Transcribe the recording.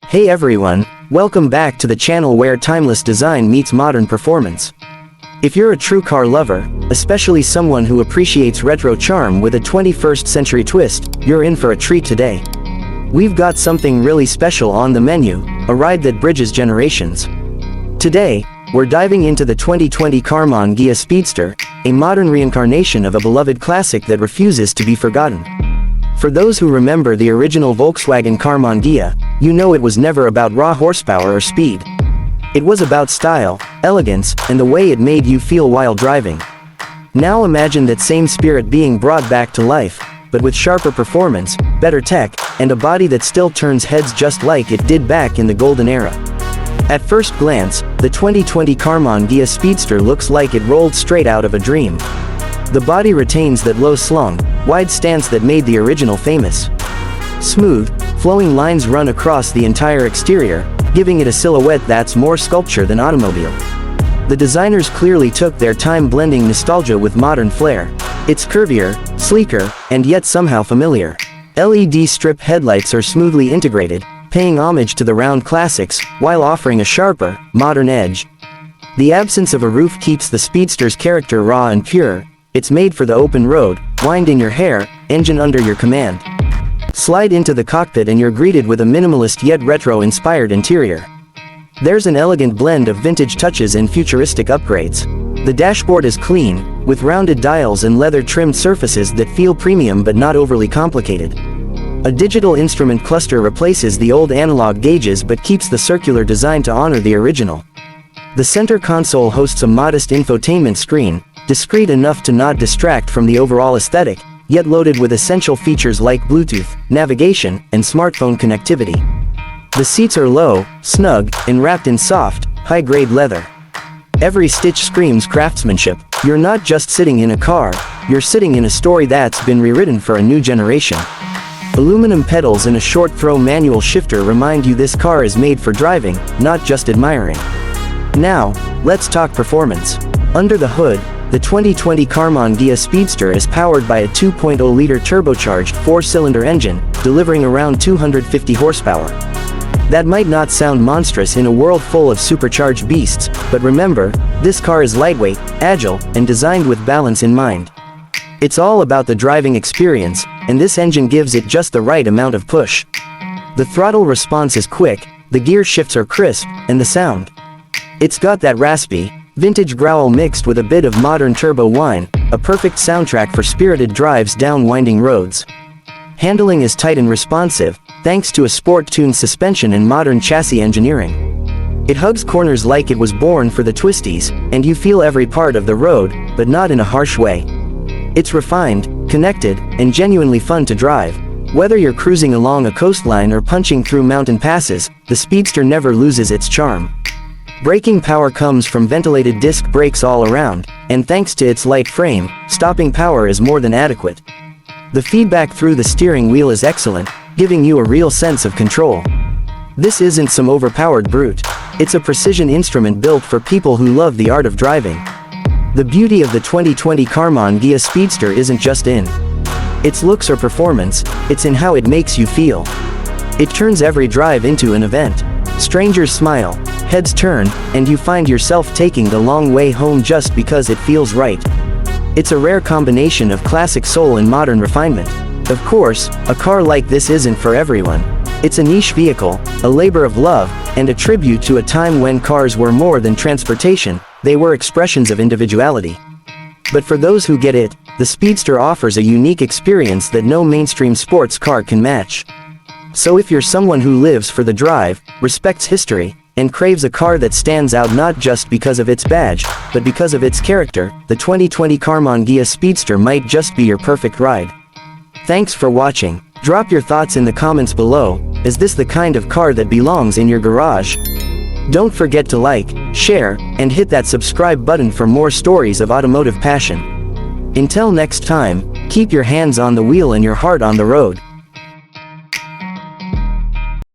Hey everyone, welcome back to the channel where timeless design meets modern performance. If you're a true car lover, especially someone who appreciates retro charm with a 21st century twist, you're in for a treat today. We've got something really special on the menu, a ride that bridges generations. Today, we're diving into the 2020 Karmann Ghia Speedster, a modern reincarnation of a beloved classic that refuses to be forgotten. For those who remember the original Volkswagen Karmann Ghia, you know it was never about raw horsepower or speed. It was about style, elegance, and the way it made you feel while driving. Now imagine that same spirit being brought back to life, but with sharper performance, better tech, and a body that still turns heads just like it did back in the golden era. At first glance, the 2020 Karmann Ghia Speedster looks like it rolled straight out of a dream. The body retains that low-slung, wide stance that made the original famous. Smooth, flowing lines run across the entire exterior, giving it a silhouette that's more sculpture than automobile. The designers clearly took their time blending nostalgia with modern flair. It's curvier, sleeker, and yet somehow familiar. LED strip headlights are smoothly integrated, paying homage to the round classics, while offering a sharper, modern edge. The absence of a roof keeps the Speedster's character raw and pure. It's made for the open road, wind in your hair, engine under your command. Slide into the cockpit and you're greeted with a minimalist yet retro-inspired interior. There's an elegant blend of vintage touches and futuristic upgrades. The dashboard is clean, with rounded dials and leather-trimmed surfaces that feel premium but not overly complicated. A digital instrument cluster replaces the old analog gauges but keeps the circular design to honor the original. The center console hosts a modest infotainment screen, discreet enough to not distract from the overall aesthetic, yet loaded with essential features like Bluetooth, navigation, and smartphone connectivity. The seats are low, snug, and wrapped in soft, high-grade leather. Every stitch screams craftsmanship. You're not just sitting in a car, you're sitting in a story that's been rewritten for a new generation. Aluminum pedals and a short-throw manual shifter remind you this car is made for driving, not just admiring. Now, let's talk performance. Under the hood, the 2020 Karmann Ghia Speedster is powered by a 2.0-liter turbocharged 4-cylinder engine, delivering around 250 horsepower. That might not sound monstrous in a world full of supercharged beasts, but remember, this car is lightweight, agile, and designed with balance in mind. It's all about the driving experience, and this engine gives it just the right amount of push. The throttle response is quick, the gear shifts are crisp, and the sound. It's got that raspy, vintage growl mixed with a bit of modern turbo whine, a perfect soundtrack for spirited drives down winding roads. Handling is tight and responsive, thanks to a sport-tuned suspension and modern chassis engineering. It hugs corners like it was born for the twisties, and you feel every part of the road, but not in a harsh way. It's refined, connected, and genuinely fun to drive. Whether you're cruising along a coastline or punching through mountain passes, the Speedster never loses its charm. Braking power comes from ventilated disc brakes all around, and thanks to its light frame, stopping power is more than adequate. The feedback through the steering wheel is excellent, giving you a real sense of control. This isn't some overpowered brute. It's a precision instrument built for people who love the art of driving. The beauty of the 2020 Karmann Ghia Speedster isn't just in its looks or performance, it's in how it makes you feel. It turns every drive into an event. Strangers smile, heads turn, and you find yourself taking the long way home just because it feels right. It's a rare combination of classic soul and modern refinement. Of course, a car like this isn't for everyone. It's a niche vehicle, a labor of love, and a tribute to a time when cars were more than transportation, they were expressions of individuality. But for those who get it, the Speedster offers a unique experience that no mainstream sports car can match. So if you're someone who lives for the drive, respects history, and craves a car that stands out not just because of its badge, but because of its character, the 2020 Karmann Ghia Speedster might just be your perfect ride. Thanks for watching. Drop your thoughts in the comments below. Is this the kind of car that belongs in your garage? Don't forget to like, share, and hit that subscribe button for more stories of automotive passion. Until next time, keep your hands on the wheel and your heart on the road.